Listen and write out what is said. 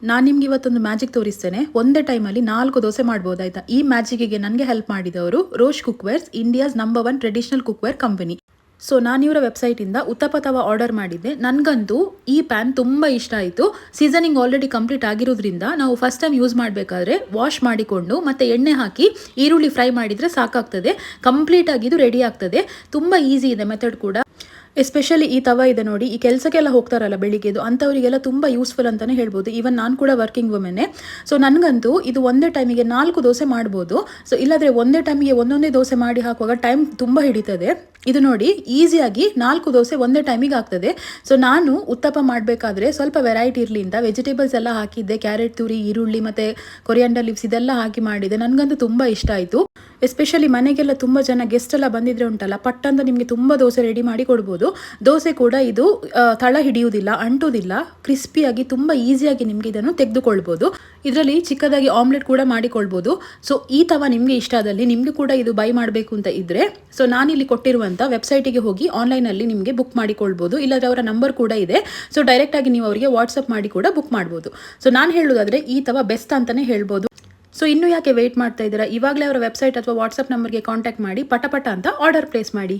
ನಾನು ನಿಮ್ಗೆ ಇವತ್ತೊಂದು ಮ್ಯಾಜಿಕ್ ತೋರಿಸ್ತೇನೆ. ಒಂದೇ ಟೈಮಲ್ಲಿ 4 ದೋಸೆ ಮಾಡ್ಬೋದು ಆಯ್ತಾ. ಈ ಮ್ಯಾಜಿಕ್ಗೆ ನನಗೆ ಹೆಲ್ಪ್ ಮಾಡಿದವರು Rosh cookwares, India's number 1 traditional cookware company. So ನಾನು ಇವರ ವೆಬ್ಸೈಟಿಂದ ಉತ್ತಪ್ಪ ತವ ಆರ್ಡರ್ ಮಾಡಿದ್ದೆ. ನನಗಂತೂ ಈ ಪ್ಯಾನ್ ತುಂಬ ಇಷ್ಟ ಆಯಿತು. ಸೀಸನಿಂಗ್ ಆಲ್ರೆಡಿ ಕಂಪ್ಲೀಟ್ ಆಗಿರೋದ್ರಿಂದ ನಾವು ಫಸ್ಟ್ ಟೈಮ್ ಯೂಸ್ ಮಾಡಬೇಕಾದ್ರೆ ವಾಶ್ ಮಾಡಿಕೊಂಡು ಮತ್ತು ಎಣ್ಣೆ ಹಾಕಿ ಈರುಳ್ಳಿ ಫ್ರೈ ಮಾಡಿದರೆ ಸಾಕಾಗ್ತದೆ. ಕಂಪ್ಲೀಟಾಗಿ ಇದು ರೆಡಿ ಆಗ್ತದೆ. ತುಂಬ ಈಸಿ ಇದೆ ಮೆಥಡ್ ಕೂಡ. ಎಸ್ಪೆಷಲಿ ಈ ತವ ಇದೆ ನೋಡಿ, ಈ ಕೆಲಸಕ್ಕೆಲ್ಲ ಹೋಗ್ತಾರಲ್ಲ ಬೆಳಿಗ್ಗೆದು, ಅಂಥವರಿಗೆಲ್ಲ ತುಂಬ ಯೂಸ್ಫುಲ್ ಅಂತಲೇ ಹೇಳ್ಬೋದು. ಈವನ್ ನಾನು ಕೂಡ ವರ್ಕಿಂಗ್ ವುಮೆನ್ನೇ. ಸೊ ನನಗಂತೂ ಇದು ಒಂದೇ ಟೈಮಿಗೆ 4 ದೋಸೆ ಮಾಡ್ಬೋದು. ಸೊ ಇಲ್ಲಾಂದರೆ ಒಂದೇ ಟೈಮಿಗೆ ಒಂದೊಂದೇ ದೋಸೆ ಮಾಡಿ ಹಾಕುವಾಗ ಟೈಮ್ ತುಂಬ ಹಿಡಿತದೆ. ಇದು ನೋಡಿ ಈಸಿಯಾಗಿ 4 ದೋಸೆ ಒಂದೇ ಟೈಮಿಗೆ ಆಗ್ತದೆ. ಸೊ ನಾನು ಉತ್ತಪ್ಪ ಮಾಡಬೇಕಾದ್ರೆ ಸ್ವಲ್ಪ ವೆರೈಟಿ ಇರಲಿ ಅಂತ ವೆಜಿಟೇಬಲ್ಸ್ ಎಲ್ಲ ಹಾಕಿದ್ದೆ. ಕ್ಯಾರೆಟ್ ತುರಿ, ಈರುಳ್ಳಿ ಮತ್ತು ಕೊರಿಯಾಂಡರ್ ಲೀವ್ಸ್ ಇದೆಲ್ಲ ಹಾಕಿ ಮಾಡಿದೆ. ನನಗಂತೂ ತುಂಬ ಇಷ್ಟ ಆಯಿತು. ಎಸ್ಪೆಷಲಿ ಮನೆಗೆಲ್ಲ ತುಂಬ ಜನ ಗೆಸ್ಟ್ ಎಲ್ಲ ಬಂದಿದ್ರೆ ಉಂಟಲ್ಲ, ಪಟ್ಟಂತ ನಿಮಗೆ ತುಂಬ ದೋಸೆ ರೆಡಿ ಮಾಡಿ ಕೊಡ್ಬೋದು. ದೋಸೆ ಕೂಡ ಇದು ತಳ ಹಿಡಿಯುವುದಿಲ್ಲ, ಅಂಟುವುದಿಲ್ಲ, ಕ್ರಿಸ್ಪಿಯಾಗಿ ತುಂಬ ಈಸಿಯಾಗಿ ನಿಮಗೆ ಇದನ್ನು ತೆಗೆದುಕೊಳ್ಬೋದು. ಇದರಲ್ಲಿ ಚಿಕ್ಕದಾಗಿ ಆಮ್ಲೆಟ್ ಕೂಡ ಮಾಡಿಕೊಳ್ಬೋದು. ಸೊ ಈ ತವ ನಿಮಗೆ ಇಷ್ಟ ಆದಲ್ಲಿ ನಿಮಗೆ ಕೂಡ ಇದು ಬೈ ಮಾಡಬೇಕು ಅಂತ ಇದ್ದರೆ, ಸೊ ನಾನಿಲ್ಲಿ ಕೊಟ್ಟಿರುವಂಥ ವೆಬ್ಸೈಟಿಗೆ ಹೋಗಿ ಆನ್ಲೈನಲ್ಲಿ ನಿಮಗೆ ಬುಕ್ ಮಾಡಿಕೊಳ್ಬೋದು. ಇಲ್ಲದ್ರೆ ಅವರ ನಂಬರ್ ಕೂಡ ಇದೆ. ಸೊ ಡೈರೆಕ್ಟಾಗಿ ನೀವು ಅವರಿಗೆ ವಾಟ್ಸಪ್ ಮಾಡಿ ಕೂಡ ಬುಕ್ ಮಾಡ್ಬೋದು. ಸೊ ನಾನು ಹೇಳೋದಾದರೆ ಈ ತವ ಬೆಸ್ಟ್ ಅಂತಲೇ ಹೇಳ್ಬೋದು. ಸೊ ಇನ್ನೂ ಯಾಕೆ ವೆಯ್ಟ್ ಮಾಡ್ತಾ ಇದ್ದೀರಾ? ಇವಾಗಲೇ ಅವರ ವೆಬ್ಸೈಟ್ ಅಥವಾ ವಾಟ್ಸಪ್ ನಂಬರ್ಗೆ ಕಾಂಟ್ಯಾಕ್ಟ್ ಮಾಡಿ ಪಟ ಅಂತ ಆರ್ಡರ್ ಪ್ಲೇಸ್ ಮಾಡಿ.